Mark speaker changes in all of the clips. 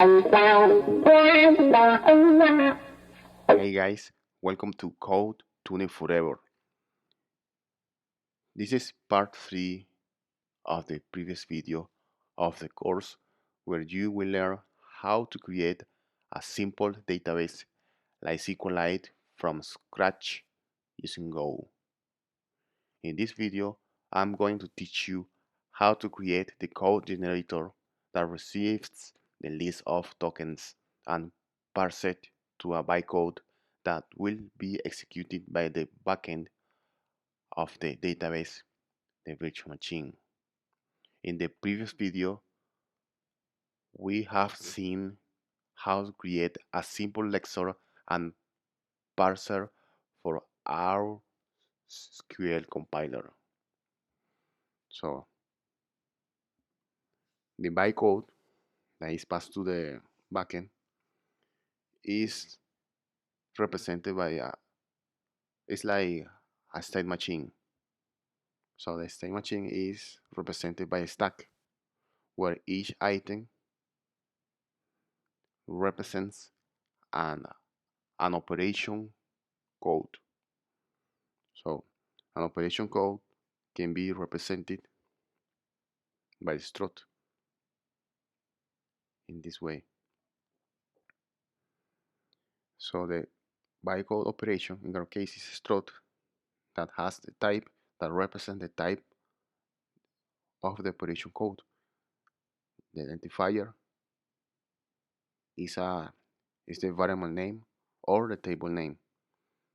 Speaker 1: Hey guys, welcome to Code Tuning Forever. This is part 3 of the previous video of the course where you will learn how to create a simple database like SQLite from scratch using Go. In this video, I'm going to teach you how to create the code generator that receives the list of tokens and parse it to a bytecode that will be executed by the backend of the database, the virtual machine. In the previous video, we have seen how to create a simple lexer and parser for our SQL compiler. So the bytecode that is passed to the backend is represented by it's like a state machine. So the state machine is represented by a stack where each item represents an, an operation code. So an operation code can be represented by struct in this way. So the bytecode operation in our case is struct that has the type that represents the type of the operation code. The identifier is the variable name or the table name.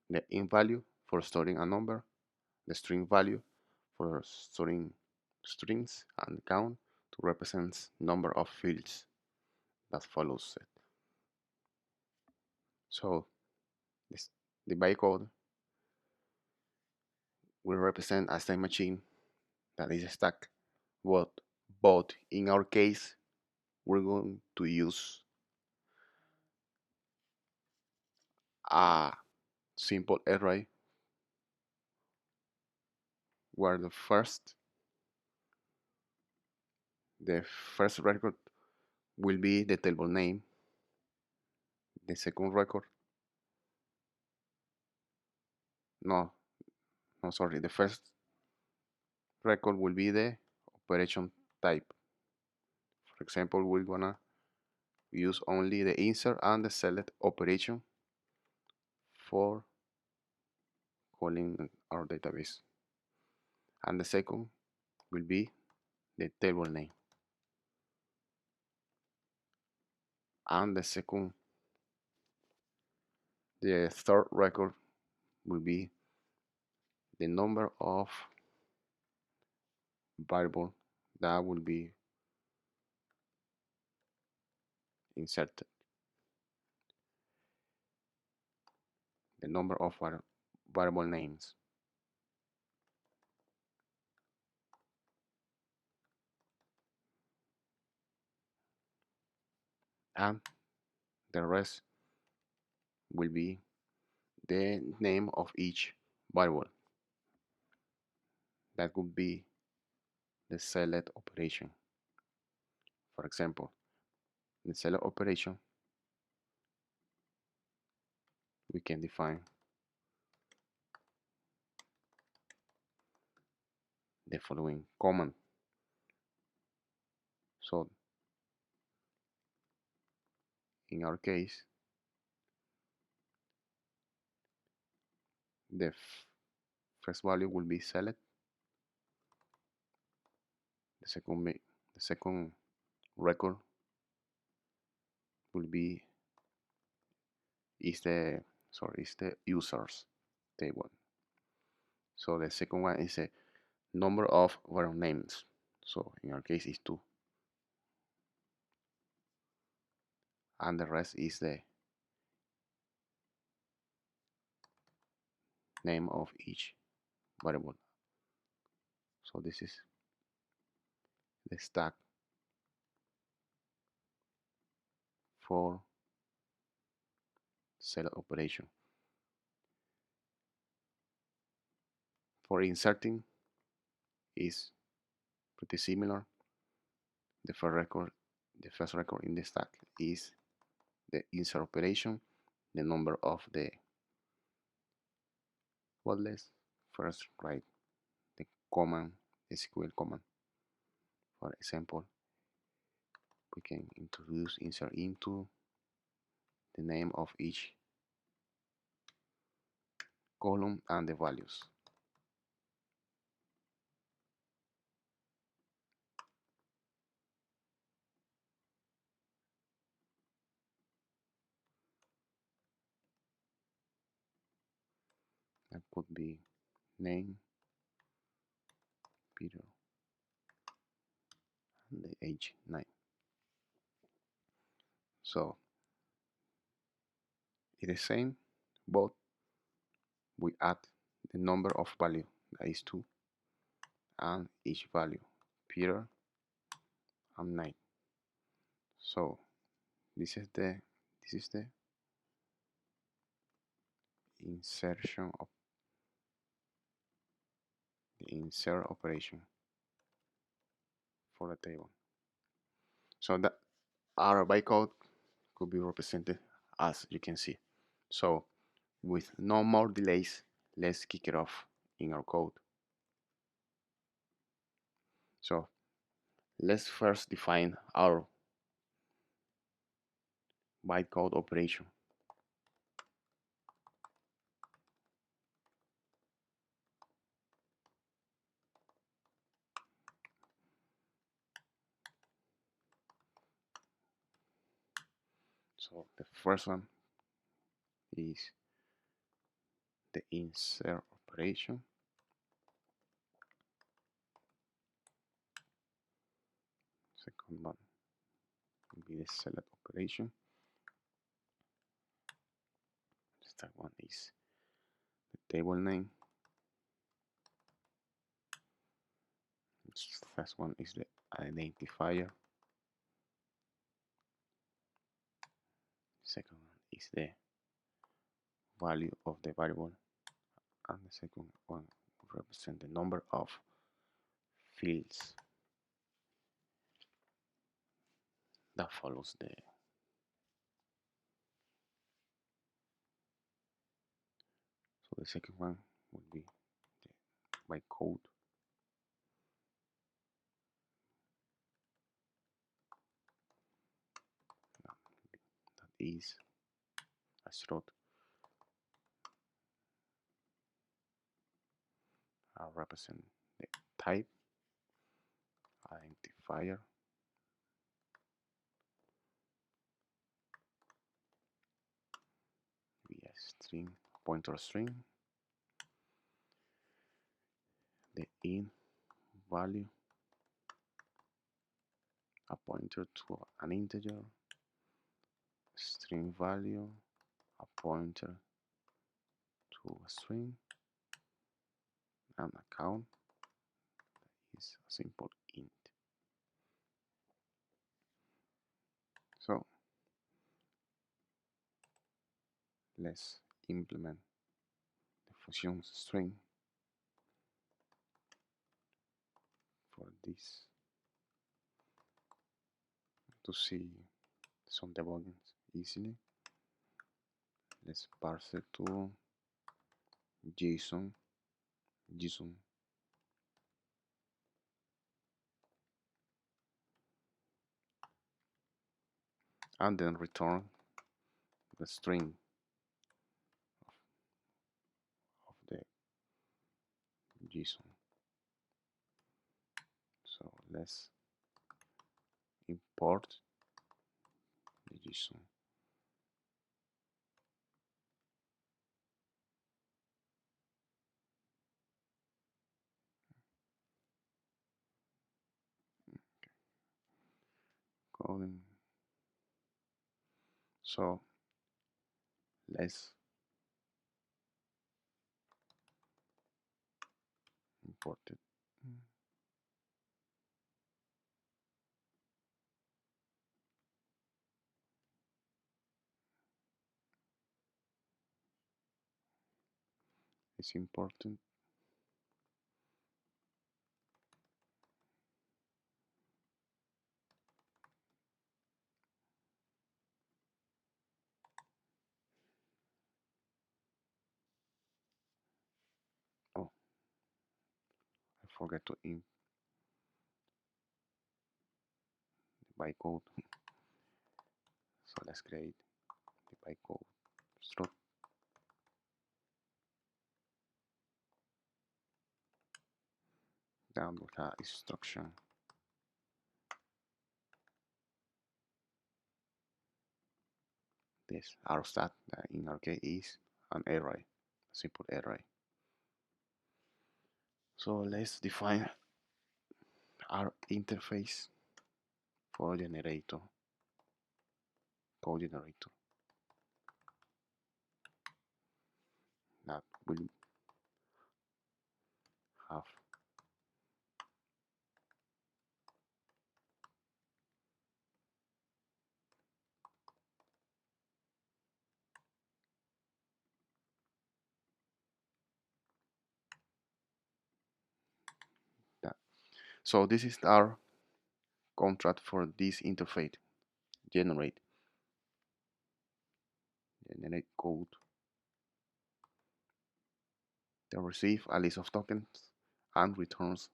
Speaker 1: The int value for storing a number, the string value for storing strings, and count to represent number of fields that follows it. So the bytecode will represent a state machine that is a stack, but in our case we're going to use a simple array where the first record will be the table name, the second record no no sorry the first record will be the operation type. For example, we're gonna use only the insert and the select operation for calling our database, and the second will be the table name, and the third record will be the number of variable that will be inserted, the number of variable names. And the rest will be the name of each variable. That could be the select operation. For example, in the select operation, we can define the following command. So in our case, the first value will be select, the second record will be is the users table. So the second one is a number of variable names. So in our case is 2, and the rest is the name of each variable. So this is the stack for select operation. For inserting is pretty similar. The first record the first record in the stack is the insert operation, the number of the what let's first write the command, SQL command. For example, we can introduce insert into the name of each column and the values. That could be name, Peter, and the age 9. So it is the same, but we add the number of value, that is 2, and each value, Peter and 9. So this is the insertion of the insert operation for the table. So that our bytecode could be represented as you can see. So with no more delays, let's kick it off in our code. So let's first define our bytecode operation. So the first one is the insert operation. Second one will be the select operation. The third one is the table name. The first one is the identifier. Second one is the value of the variable, and the second one will represent the number of fields that follows the so the second one would be the bytecode. That is as wrote represent the type identifier, be a string, pointer string, the int value, a pointer to an integer, string value, a pointer to a string, and a count is a simple int. So let's implement the function string for this to see some debugging easily. Let's parse it to JSON, and then return the string of the JSON. So let's import the JSON. Coding. So let's import it. It's important. forget to in the bytecode. So let's create the bytecode struct. Down with our instruction. This rostat that in our case is an array, a simple array. So let's define our interface for generator, code generator, that will have that. So this is our contract for this interface. Generate code, then receive a list of tokens and returns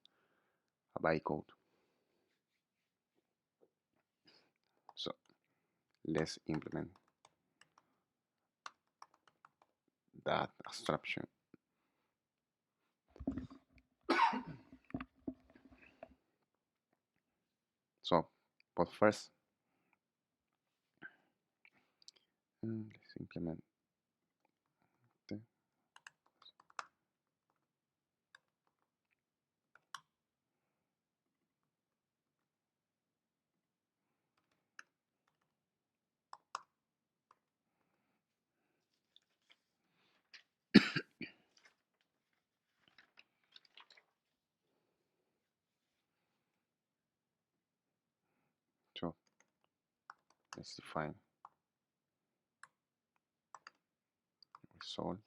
Speaker 1: a bytecode. So let's implement that abstraction. So, but first, let's implement the so let's define result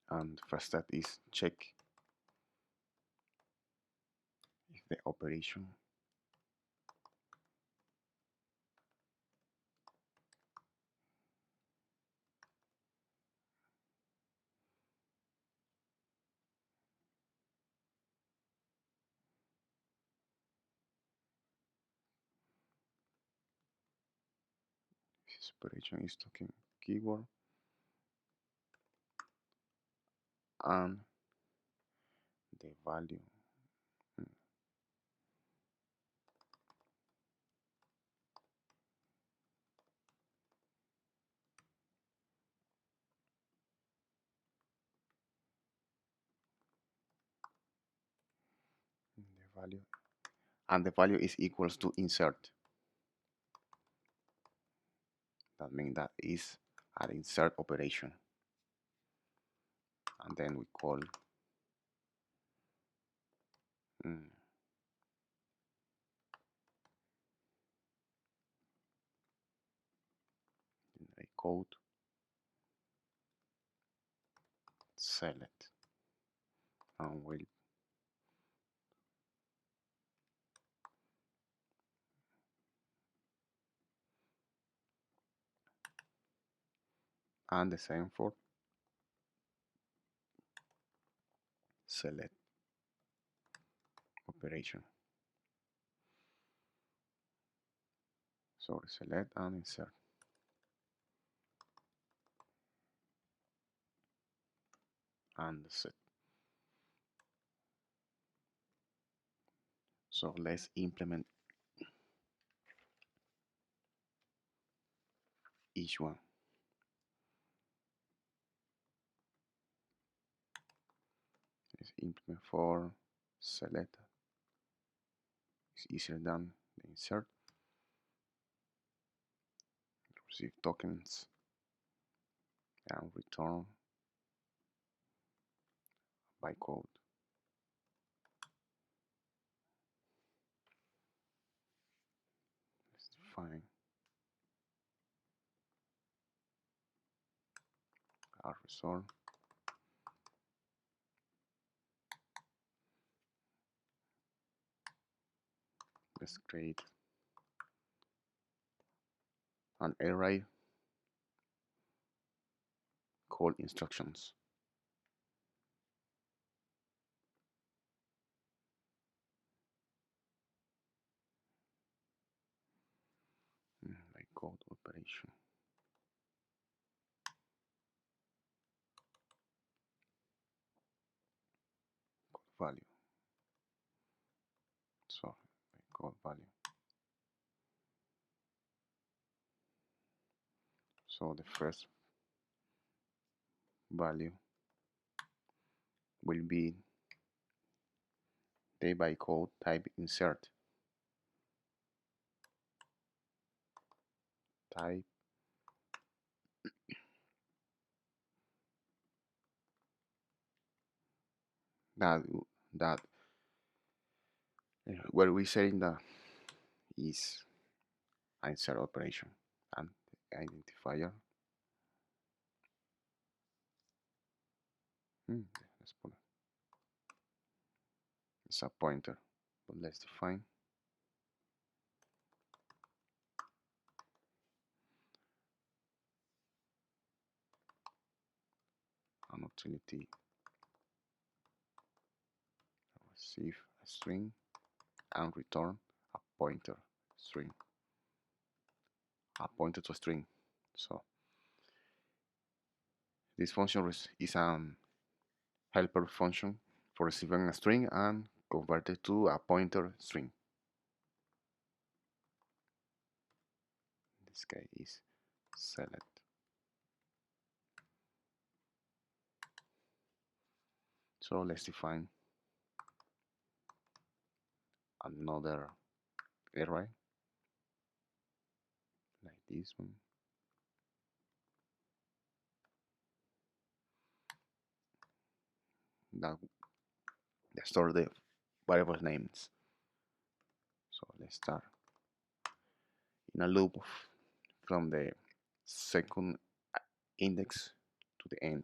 Speaker 1: and first step is check if the operation is talking keyword and the value. The value and the value is equals to insert. That means that is an insert operation, and then we call a code select and we'll and the same for select operation. So select and insert. And set. So let's implement each one. Let's implement for select. It's easier than the insert. Receive tokens and return bytecode. Let's define our result. let's create an array called instructions. Like code operation. Code value. So like code value. So the first value will be the by code type insert. Type that that where we saying that is insert operation and identifier. Let's put it. It's a pointer, but let's define an utility receive a string and return a pointer string, a pointer to a string. So this function is an helper function for receiving a string and convert it to a pointer string. This guy is select. So let's define another array like this one. That store the variable names. So let's start in a loop from the second index to the end.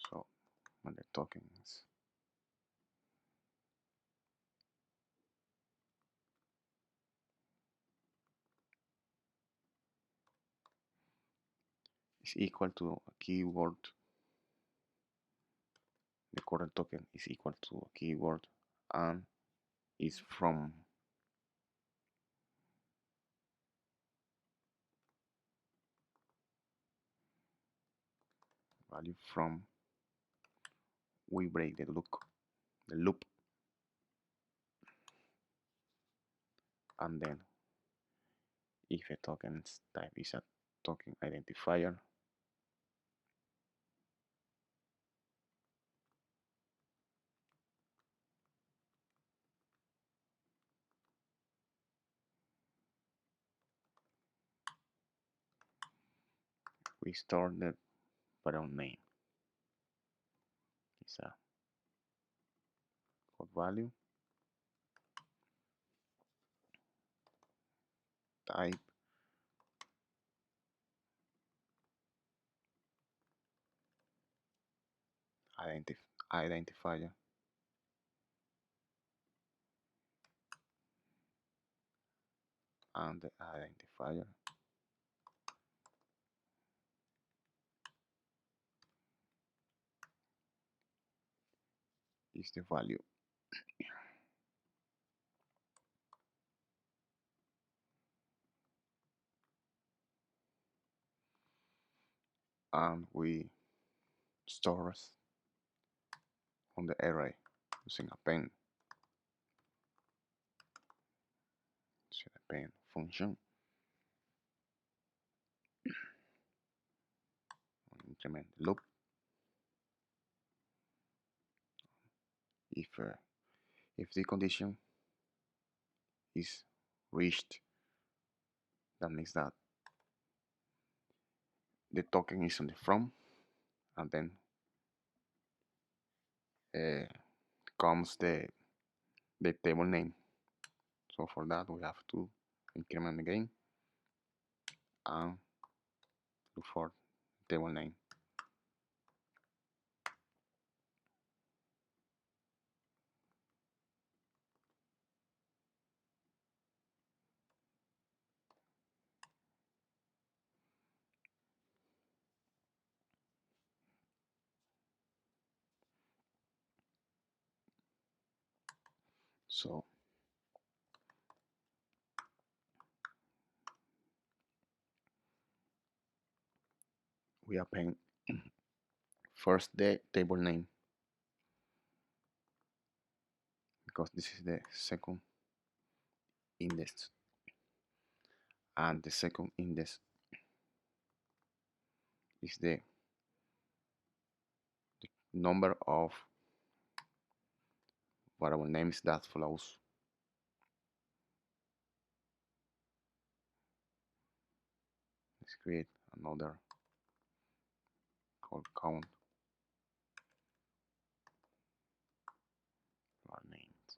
Speaker 1: So when the token is equal to a keyword, the current token is equal to a keyword and is from value from, we break the loop, and then if a token's type is a token identifier, we store the variable name. It's a code value, type, identifier, and the identifier is the value. And we store on the array using a pen. So the pen function implement the loop. If the condition is reached, that means that the token is on the from, and then comes the the table name. So for that we have to increment again and look for table name. So we append first the table name because this is the second index, and the second index is the number of variable names that follows. Let's create another called count var names.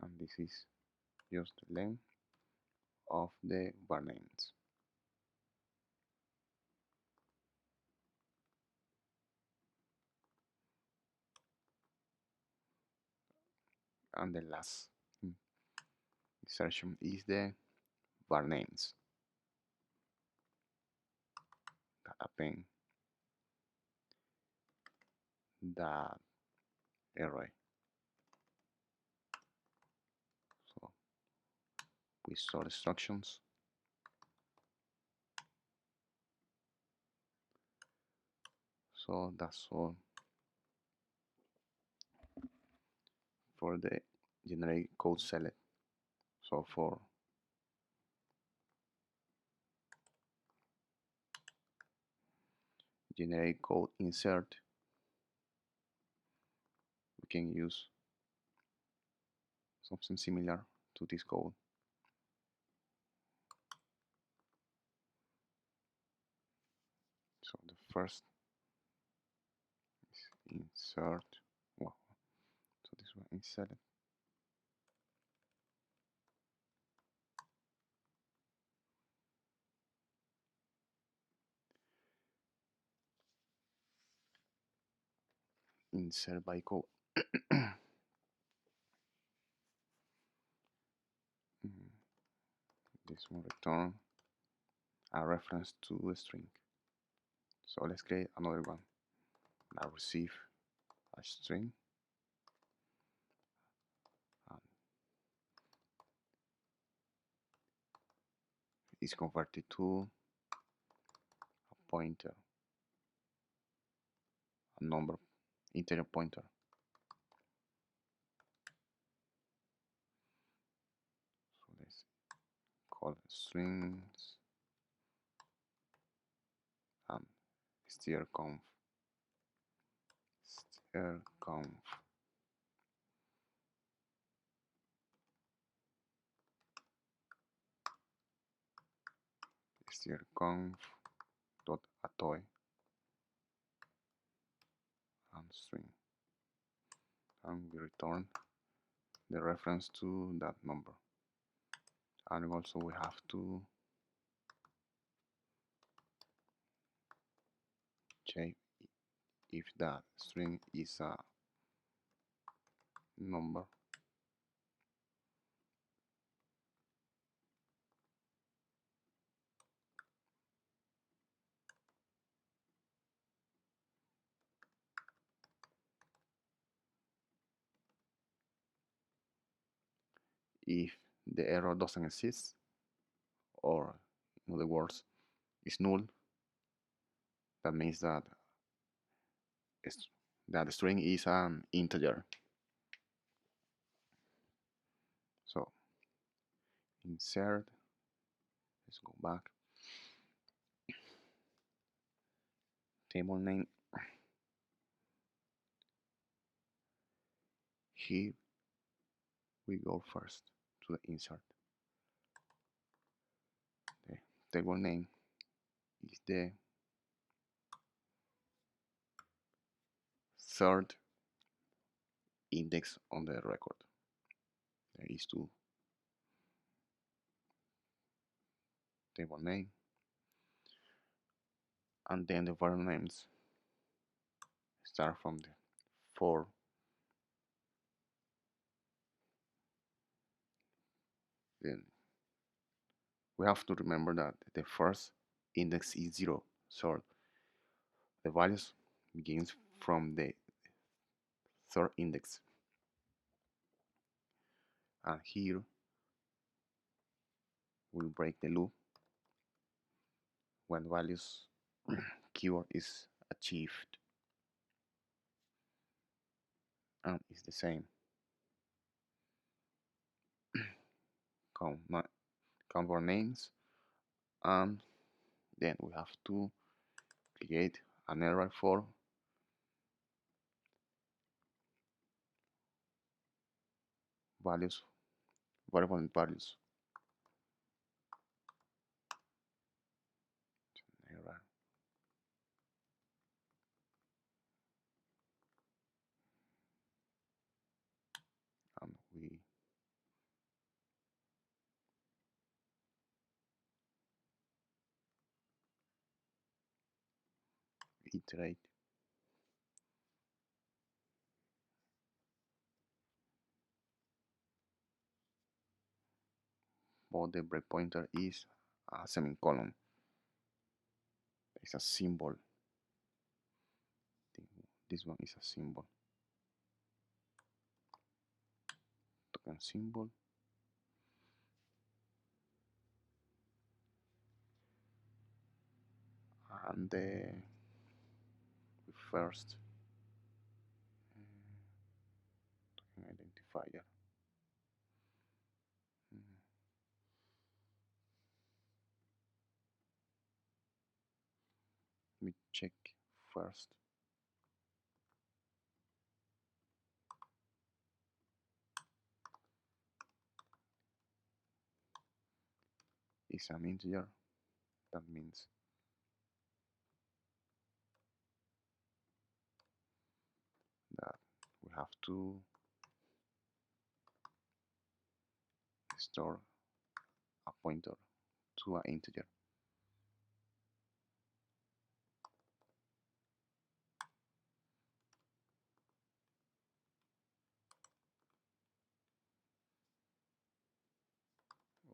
Speaker 1: And this is just the length of the var names. And the last insertion is the var names that append that array. So we store instructions. So that's all for the generate code select. So for generate code insert, we can use something similar to this code. So the first is insert. Well, so this one insert. Insert by code. This one return a reference to a string. So let's create another one. Now receive a string and is converted to a pointer, a number, integer pointer. So let's call strings and strconf. Strconf. Strconf dot atoy and string, and we return the reference to that number. And also we have to check if that string is a number. If the error doesn't exist, or in other words, is null, that means that the string is an integer. So insert, let's go back, table name. Here we go first to the insert. table name is the third index on the record. There is two table name, and then the variable names start from the 4. Then we have to remember that the first index is 0, so the values begins from the third index. And here we break the loop when values keyword is achieved, and it's the same. count our names, and then we have to create an array for values, variable values. Array. And we iterate but the breakpointer is a semicolon. It's a symbol. This one is a symbol. Token symbol. And the first token identifier. Let me check first. It's an integer. That means that we have to store a pointer to an integer.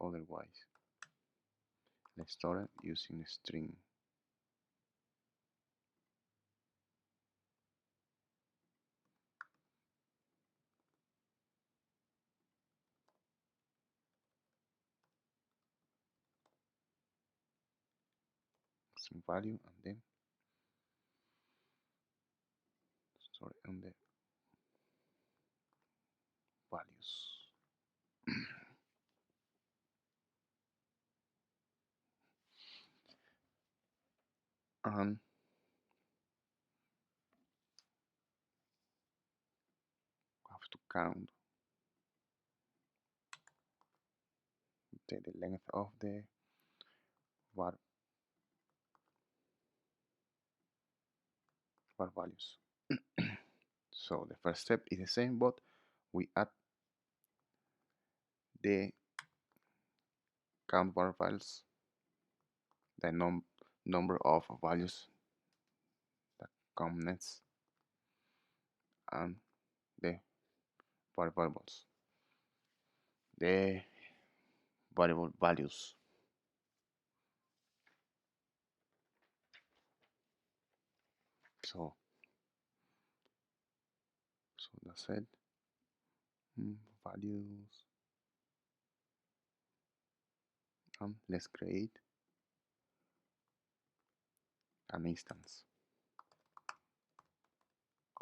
Speaker 1: Otherwise, let's store it using a string. Some value and then store it on the values. And we have to count the length of the var values. So the first step is the same, but we add the count var values, the number of values that come next, and the variables, the variable values. So that's it. Values, and let's create an instance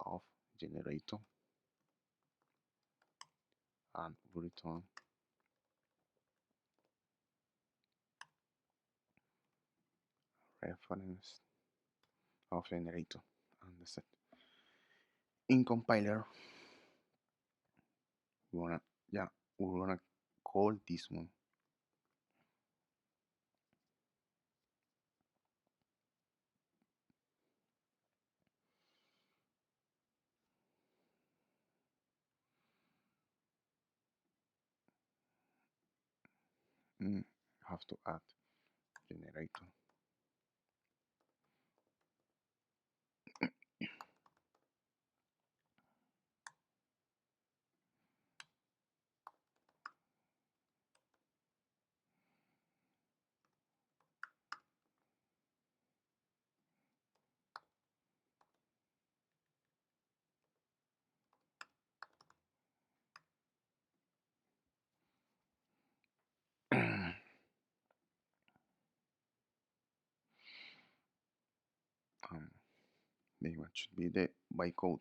Speaker 1: of generator, and we return reference of generator, and that's it. In compiler, we're gonna call this one Have to add generator. um, the one should be the bytecode.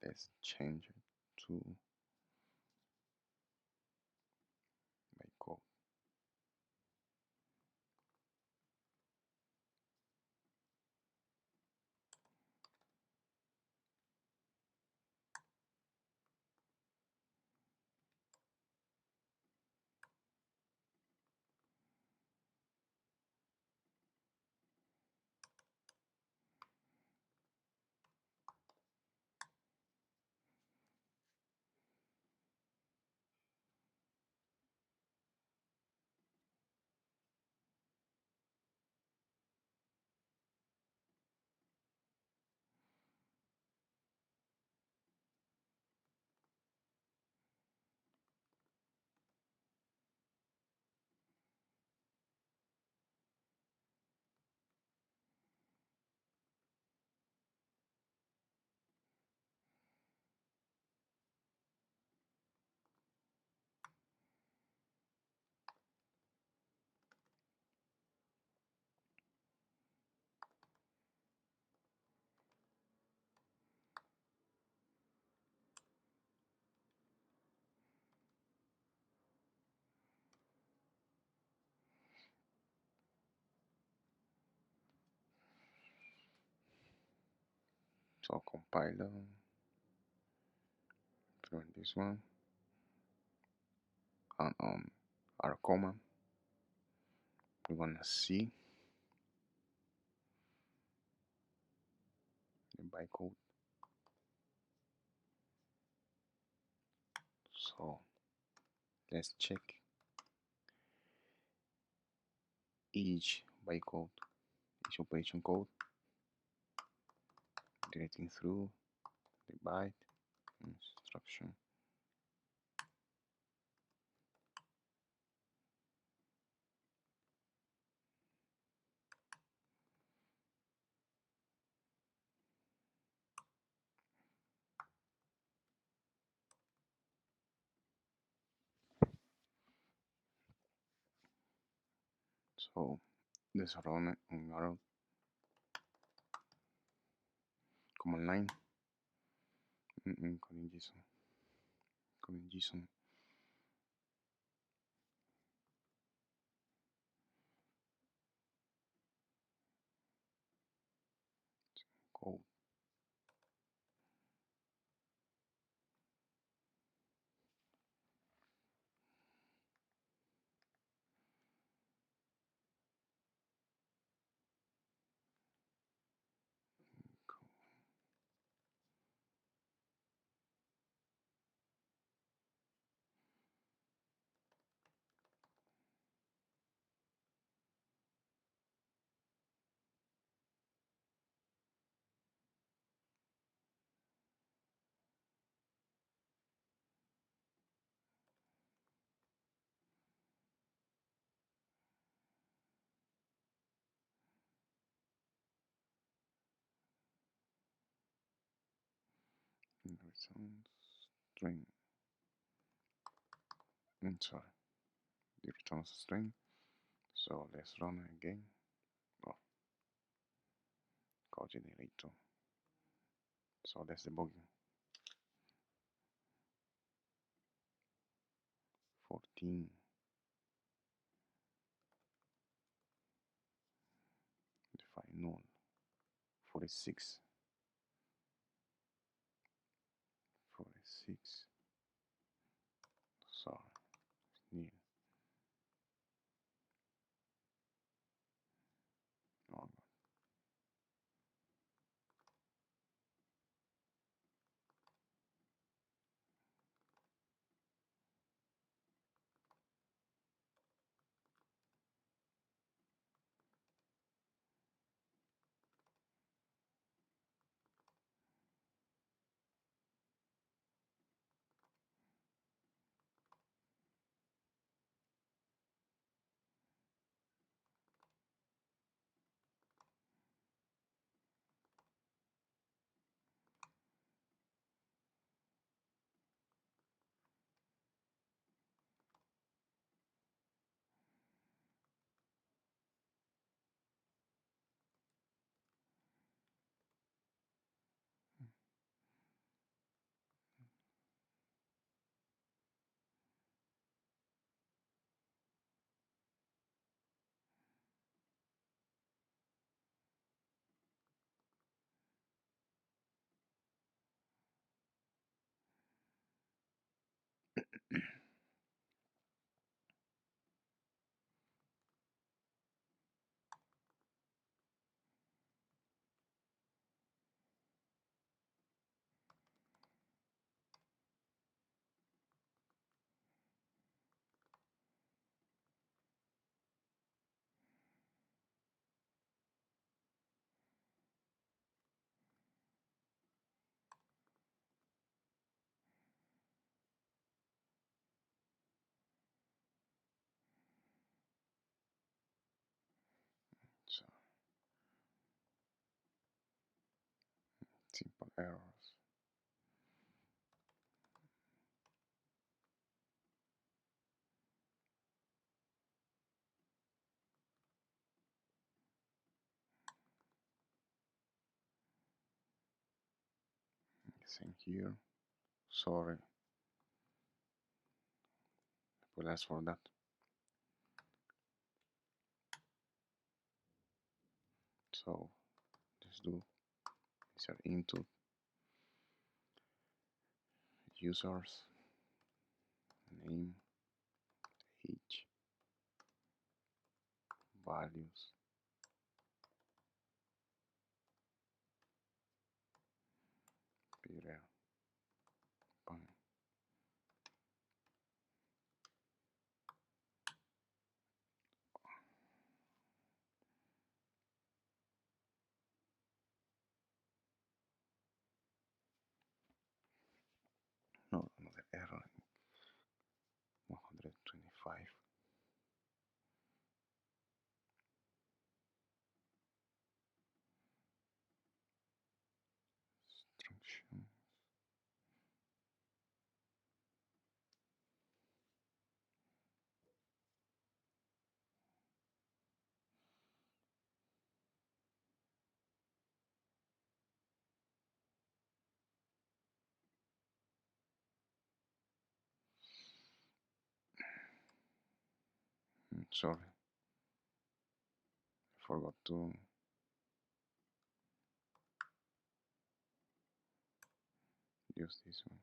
Speaker 1: Let's change it to bytecode. So compiler, run this one, and our command, we're gonna see the bytecode. So let's check each bytecode, each operation code, iterating through the byte instruction. So let's run it on our command line. Con JSON. Code. Return string. Sorry, it returns a string. So let's run it again. Oh, code generator. So that's the booking. 14. Define null. 46. 46. Sorry, nil. Normal. simple errors. Same here. Sorry. Apologize for that. So let's do insert into users name age values period point. No, another error. 125. Instruction. Sorry, I forgot to use this one.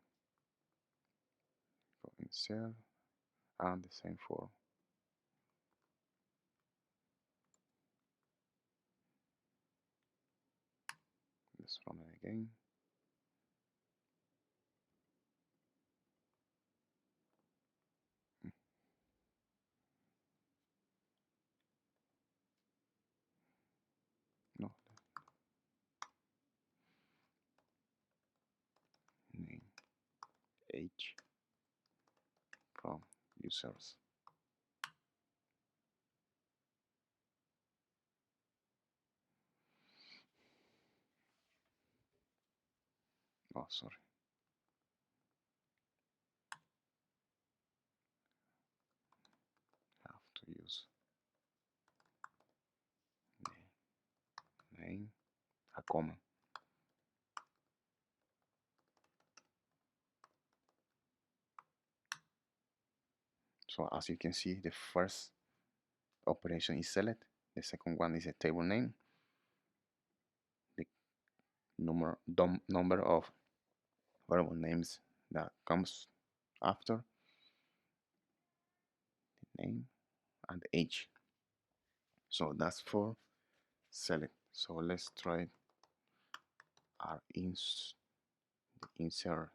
Speaker 1: Go insert and the same for let's run it again. No, name age from users. Oh, sorry. Have to use name a comma. So as you can see, the first operation is select. The second one is a table name. The number of variable names that comes after the name and the age. So that's for select. So let's try our the insert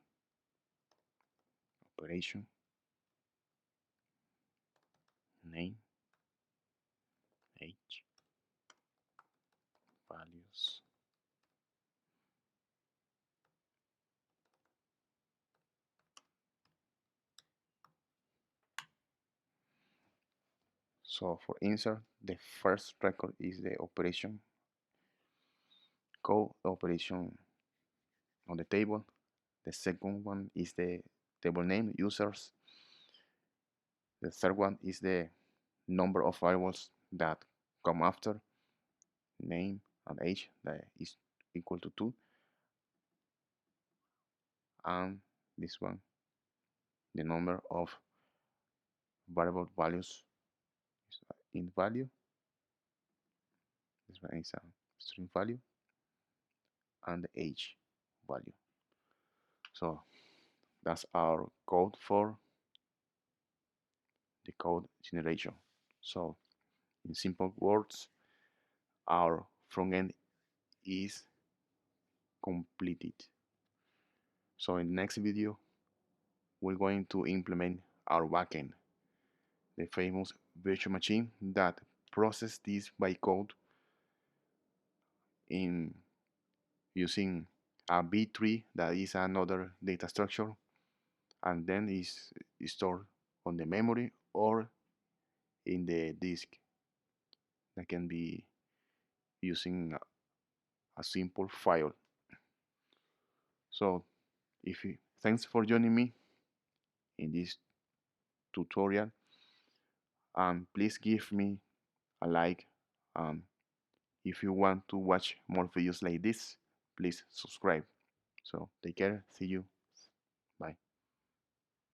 Speaker 1: operation. Name age values. So for insert, the first record is the operation code operation on the table. The second one is the table name users. The third one is the number of variables that come after name and age that is equal to 2. And this one, the number of variable values in value. This one is a string value and the age value. So that's our code for the code generation. So in simple words, our front end is completed. So in the next video, we're going to implement our backend, the famous virtual machine that processes this bytecode in using a B-tree that is another data structure and then is stored on the memory or in the disk that can be using a simple file. So thanks for joining me in this tutorial, and please give me a like. If you want to watch more videos like this, please subscribe. So take care. See you.